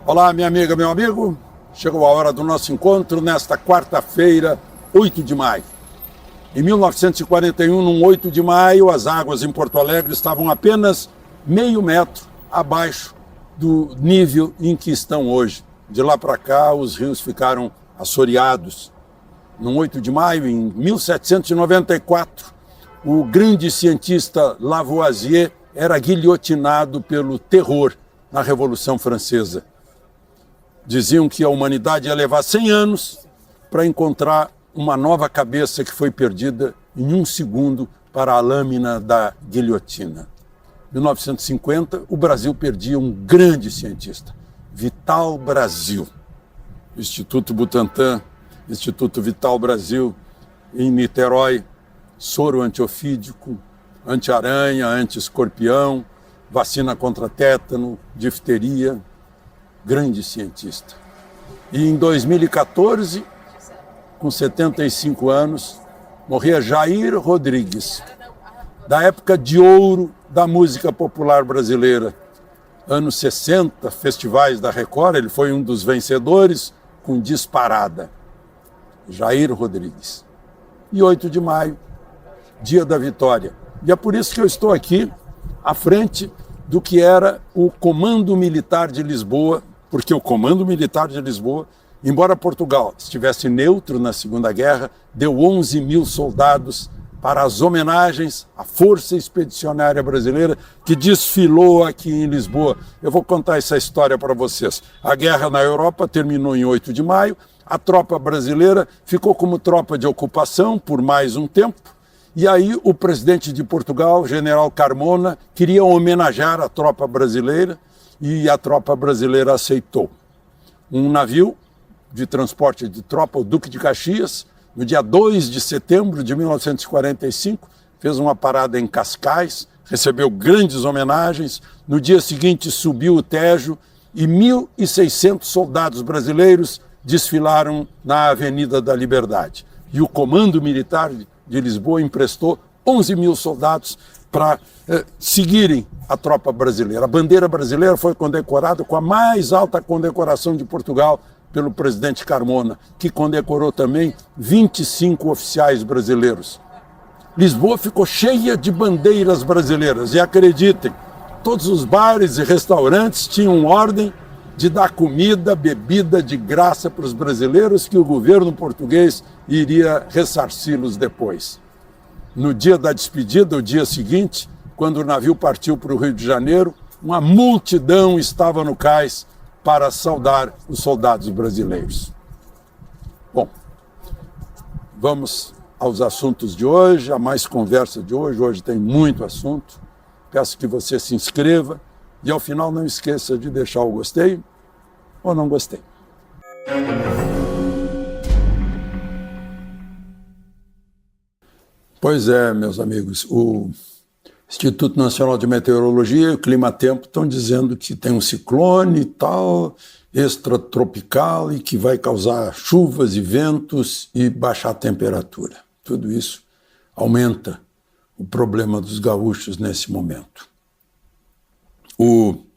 Olá, minha amiga, meu amigo. Chegou a hora do nosso encontro nesta quarta-feira, 8 de maio. Em 1941, num 8 de maio, as águas em Porto Alegre estavam apenas meio metro abaixo do nível em que estão hoje. De lá para cá, os rios ficaram assoreados. Num 8 de maio, em 1794, o grande cientista Lavoisier era guilhotinado pelo terror na Revolução Francesa. Diziam que a humanidade ia levar 100 anos para encontrar uma nova cabeça que foi perdida em um segundo para a lâmina da guilhotina. Em 1950, o Brasil perdia um grande cientista, Vital Brasil. Instituto Butantan, Instituto Vital Brasil, em Niterói, soro antiofídico, anti-aranha, anti-escorpião, vacina contra tétano, difteria, grande cientista. E em 2014, com 75 anos, morria Jair Rodrigues, da época de ouro da música popular brasileira. Anos 60, festivais da Record, ele foi um dos vencedores com Disparada. Jair Rodrigues. E 8 de maio, dia da vitória. E é por isso que eu estou aqui, à frente do que era o Comando Militar de Lisboa, porque o Comando Militar de Lisboa, embora Portugal estivesse neutro na Segunda Guerra, deu 11 mil soldados para as homenagens à Força Expedicionária Brasileira que desfilou aqui em Lisboa. Eu vou contar essa história para vocês. A guerra na Europa terminou em 8 de maio, a tropa brasileira ficou como tropa de ocupação por mais um tempo, e aí o presidente de Portugal, general Carmona, queria homenagear a tropa brasileira, e a tropa brasileira aceitou. Um navio de transporte de tropa, o Duque de Caxias, no dia 2 de setembro de 1945, fez uma parada em Cascais, recebeu grandes homenagens. No dia seguinte subiu o Tejo e 1.600 soldados brasileiros desfilaram na Avenida da Liberdade. E o Comando Militar de Lisboa emprestou 11 mil soldados para seguirem a tropa brasileira. A bandeira brasileira foi condecorada com a mais alta condecoração de Portugal pelo presidente Carmona, que condecorou também 25 oficiais brasileiros. Lisboa ficou cheia de bandeiras brasileiras e acreditem, todos os bares e restaurantes tinham ordem de dar comida, bebida de graça para os brasileiros que o governo português iria ressarci-los depois. No dia da despedida, o dia seguinte, quando o navio partiu para o Rio de Janeiro, uma multidão estava no cais para saudar os soldados brasileiros. Bom, vamos aos assuntos de hoje, a mais conversa de hoje. Hoje tem muito assunto. Peço que você se inscreva e ao final não esqueça de deixar o gostei ou não gostei. Pois é, meus amigos, o Instituto Nacional de Meteorologia e o Climatempo estão dizendo que tem um ciclone e tal, extratropical, e que vai causar chuvas e ventos e baixar a temperatura. Tudo isso aumenta o problema dos gaúchos nesse momento.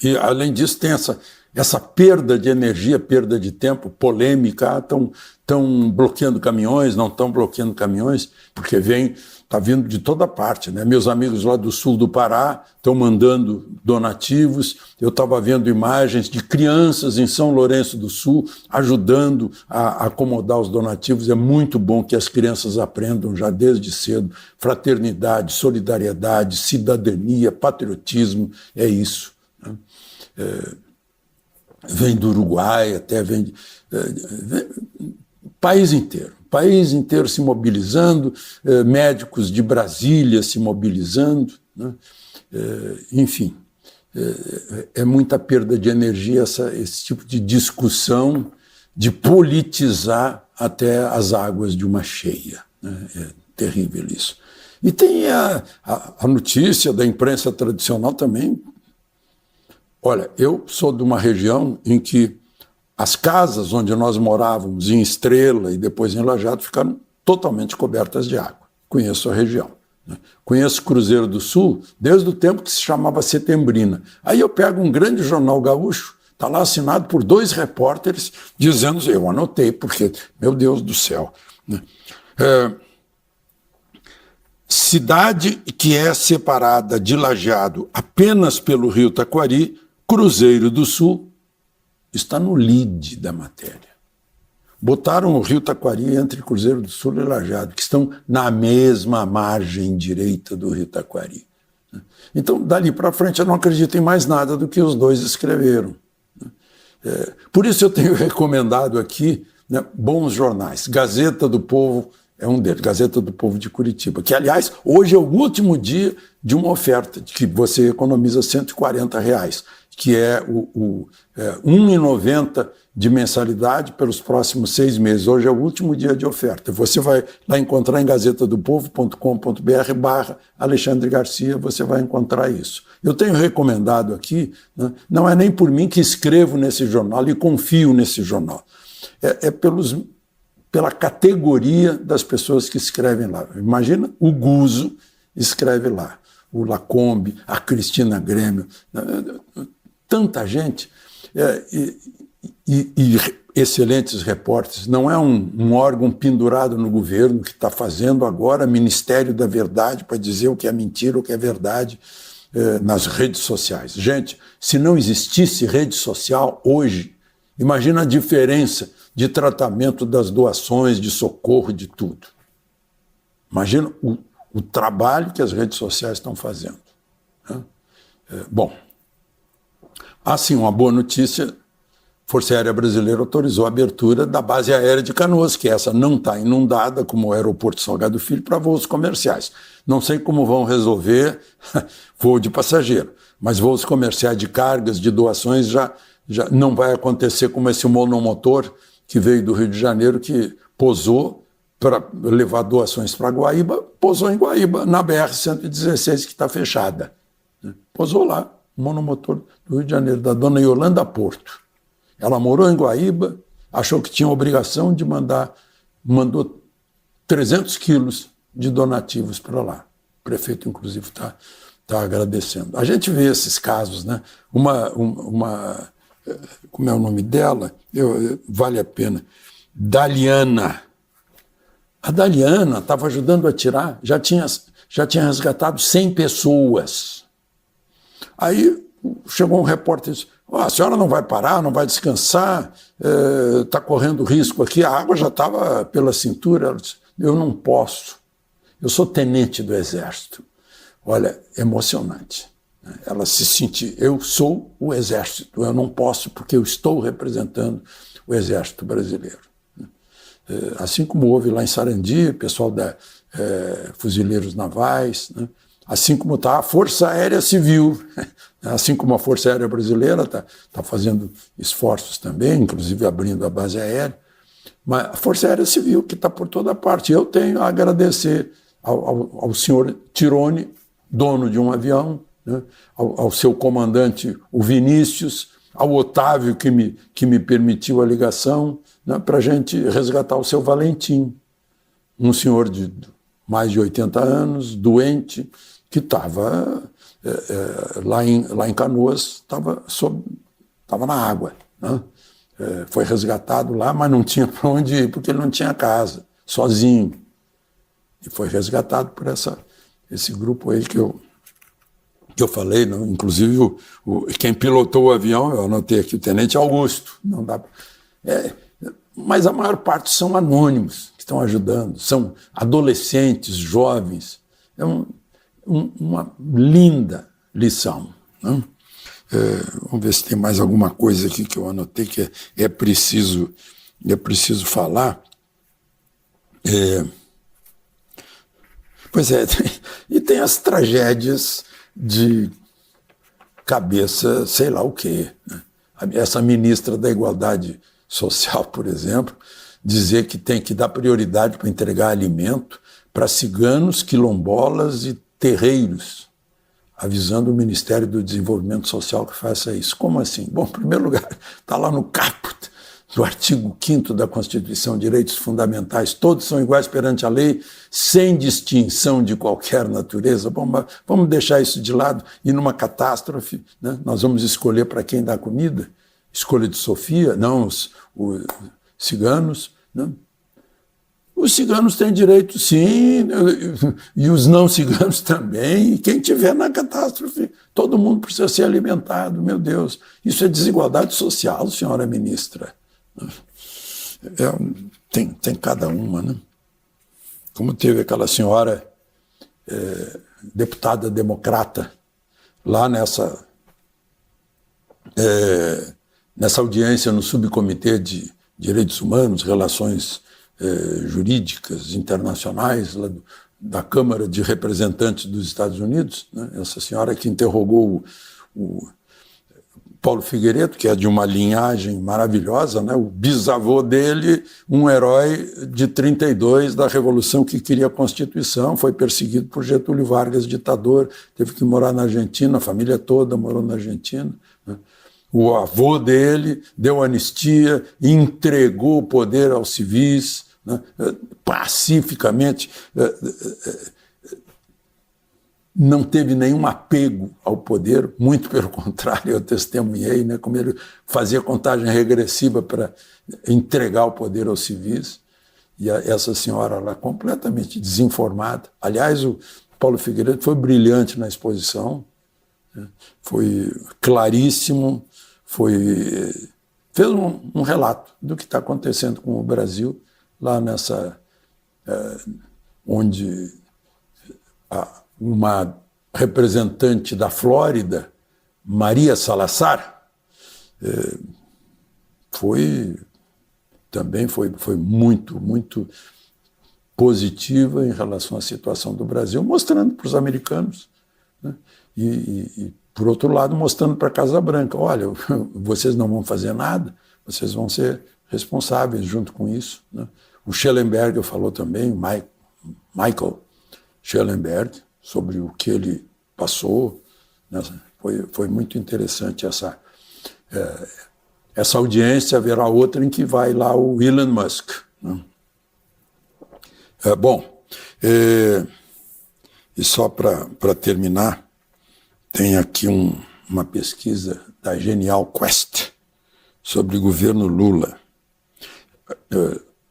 E, além disso, tem essa perda de energia, perda de tempo, polêmica. Estão bloqueando caminhões, não estão bloqueando caminhões, porque está vindo de toda parte, né? Meus amigos lá do sul do Pará estão mandando donativos. Eu estava vendo imagens de crianças em São Lourenço do Sul ajudando a acomodar os donativos. É muito bom que as crianças aprendam já desde cedo fraternidade, solidariedade, cidadania, patriotismo. É isso, né? Vem do Uruguai, até vem país inteiro se mobilizando, médicos de Brasília se mobilizando, né? Enfim, é muita perda de energia esse tipo de discussão, de politizar até as águas de uma cheia, né? É terrível isso. E tem a notícia da imprensa tradicional também. Olha, eu sou de uma região em que as casas onde nós morávamos, em Estrela e depois em Lajeado, ficaram totalmente cobertas de água. Conheço a região, né? Conheço Cruzeiro do Sul desde o tempo que se chamava Setembrina. Aí eu pego um grande jornal gaúcho, Está lá assinado por 2 repórteres dizendo, eu anotei, porque, meu Deus do céu, né? Cidade que é separada de Lajeado apenas pelo rio Taquari, Cruzeiro do Sul, está no lead da matéria. Botaram o rio Taquari entre Cruzeiro do Sul e Lajeado, que estão na mesma margem direita do rio Taquari. Então, dali para frente, eu não acredito em mais nada do que os 2 escreveram. Por isso eu tenho recomendado aqui, né, bons jornais. Gazeta do Povo é um deles, Gazeta do Povo de Curitiba, que, aliás, hoje é o último dia de uma oferta, de que você economiza R$140, que é R$ 1,90 de mensalidade pelos próximos 6 meses. Hoje é o último dia de oferta. Você vai lá encontrar em gazetadopovo.com.br/Alexandre Garcia, você vai encontrar isso. Eu tenho recomendado aqui, né, não é nem por mim que escrevo nesse jornal e confio nesse jornal, pela categoria das pessoas que escrevem lá. Imagina, o Guzo escreve lá, o Lacombe, a Cristina Grêmio, tanta gente, e excelentes repórteres. Não é um órgão pendurado no governo que está fazendo agora Ministério da Verdade para dizer o que é mentira, o que é verdade nas redes sociais. Gente, se não existisse rede social hoje, imagina a diferença de tratamento das doações, de socorro, de tudo. Imagina o trabalho que as redes sociais estão fazendo. Né? Bom, assim, uma boa notícia: Força Aérea Brasileira autorizou a abertura da base aérea de Canoas, que essa não está inundada, como o aeroporto Salgado Filho, para voos comerciais. Não sei como vão resolver voo de passageiro, mas voos comerciais de cargas, de doações, já não vai acontecer como esse monomotor que veio do Rio de Janeiro, que pousou para levar doações para Guaíba, pousou em Guaíba, na BR-116, que está fechada. Pousou lá, o monomotor do Rio de Janeiro, da dona Yolanda Porto. Ela morou em Guaíba, achou que tinha obrigação de mandou 300 quilos de donativos para lá. O prefeito, inclusive, está agradecendo. A gente vê esses casos, né? Como é o nome dela? Vale a pena. Daliana. A Daliana estava ajudando a tirar, já tinha resgatado 100 pessoas. Aí chegou um repórter e disse: a senhora não vai parar, não vai descansar, está correndo risco aqui. A água já estava pela cintura. Ela disse: eu não posso, eu sou tenente do Exército. Olha, emocionante. Ela se sentiu, eu sou o Exército, eu não posso porque eu estou representando o Exército brasileiro. Assim como houve lá em Sarandi, pessoal da Fuzileiros Navais, né? Assim como está a Força Aérea Civil, assim como a Força Aérea Brasileira está fazendo esforços também, inclusive abrindo a base aérea, mas a Força Aérea Civil, que está por toda parte. Eu tenho a agradecer ao senhor Tirone, dono de um avião, né? Ao seu comandante, o Vinícius, ao Otávio, que me permitiu a ligação, né, para a gente resgatar o seu Valentim, um senhor de mais de 80 anos, doente, que estava lá em Canoas, estava na água. Né? Foi resgatado lá, mas não tinha para onde ir, porque ele não tinha casa, sozinho. E foi resgatado por esse grupo aí que eu falei, não? Inclusive quem pilotou o avião, eu anotei aqui, o Tenente Augusto. Não dá, mas a maior parte são anônimos que estão ajudando, são adolescentes, jovens. É uma linda lição. Né? Vamos ver se tem mais alguma coisa aqui que eu anotei que é preciso falar. Pois é, e tem as tragédias de cabeça, sei lá o quê. Né? Essa ministra da Igualdade Social, por exemplo, dizer que tem que dar prioridade para entregar alimento para ciganos, quilombolas e terreiros, avisando o Ministério do Desenvolvimento Social que faça isso. Como assim? Bom, em primeiro lugar, está lá no caput do artigo 5º da Constituição, direitos fundamentais, todos são iguais perante a lei, sem distinção de qualquer natureza. Bom, vamos deixar isso de lado e numa catástrofe, né, nós vamos escolher para quem dar comida. escolha de Sofia, não os ciganos, né? Os ciganos têm direito, sim, e os não ciganos também, e quem tiver na catástrofe, todo mundo precisa ser alimentado, meu Deus. Isso é desigualdade social, senhora ministra. Tem cada uma, né? Como teve aquela senhora deputada democrata, lá nessa audiência no Subcomitê de Direitos Humanos, Relações Jurídicas Internacionais, lá da Câmara de Representantes dos Estados Unidos, né? Essa senhora que interrogou o Paulo Figueiredo, que é de uma linhagem maravilhosa, né? O bisavô dele, um herói de 32 da Revolução que queria a Constituição, foi perseguido por Getúlio Vargas, ditador, teve que morar na Argentina, a família toda morou na Argentina, né? O avô dele deu anistia, entregou o poder aos civis, né? Pacificamente, não teve nenhum apego ao poder, muito pelo contrário, eu testemunhei, né, como ele fazia contagem regressiva para entregar o poder aos civis, e essa senhora lá completamente desinformada. Aliás, o Paulo Figueiredo foi brilhante na exposição, né, foi claríssimo, fez um relato do que está acontecendo com o Brasil, lá nessa, onde uma representante da Flórida, Maria Salazar, foi muito, muito positiva em relação à situação do Brasil, mostrando para os americanos, né? E, por outro lado, mostrando para a Casa Branca, olha, vocês não vão fazer nada, vocês vão ser responsáveis junto com isso, né? O Schellenberg falou também, Michael Schellenberg, sobre o que ele passou, né? Foi muito interessante essa audiência. Haverá outra em que vai lá o Elon Musk, né? E só para terminar, tem aqui uma pesquisa da Genial Quest sobre o governo Lula.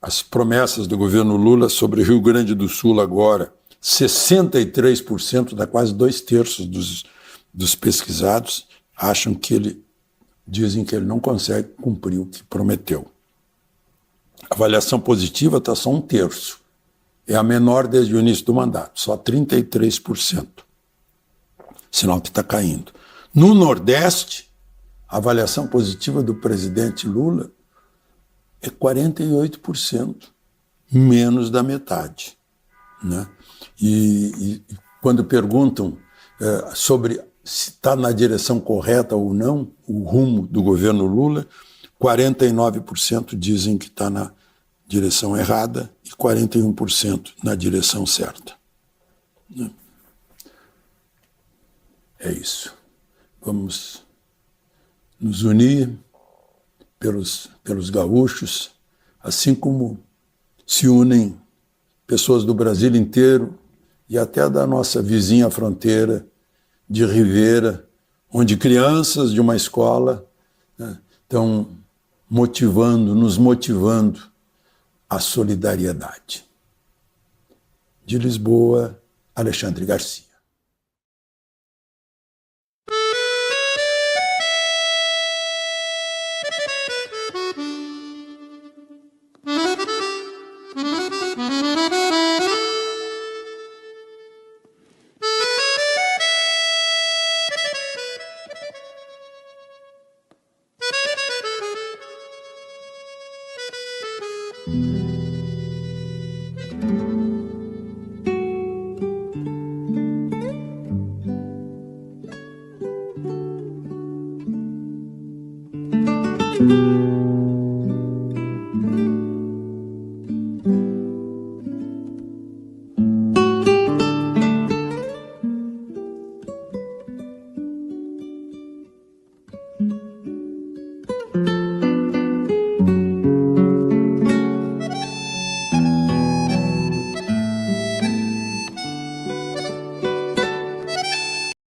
As promessas do governo Lula sobre o Rio Grande do Sul agora, 63%, dá quase 2/3 dos pesquisados, dizem que ele não consegue cumprir o que prometeu. A avaliação positiva está só 1/3. É a menor desde o início do mandato, só 33%. Sinal que está caindo. No Nordeste, a avaliação positiva do presidente Lula é 48%, menos da metade, né? E quando perguntam sobre se está na direção correta ou não o rumo do governo Lula, 49% dizem que está na direção errada e 41% na direção certa, né? É isso. Vamos nos unir pelos gaúchos, assim como se unem pessoas do Brasil inteiro e até da nossa vizinha fronteira de Rivera, onde crianças de uma escola, né, estão nos motivando à solidariedade. De Lisboa, Alexandre Garcia.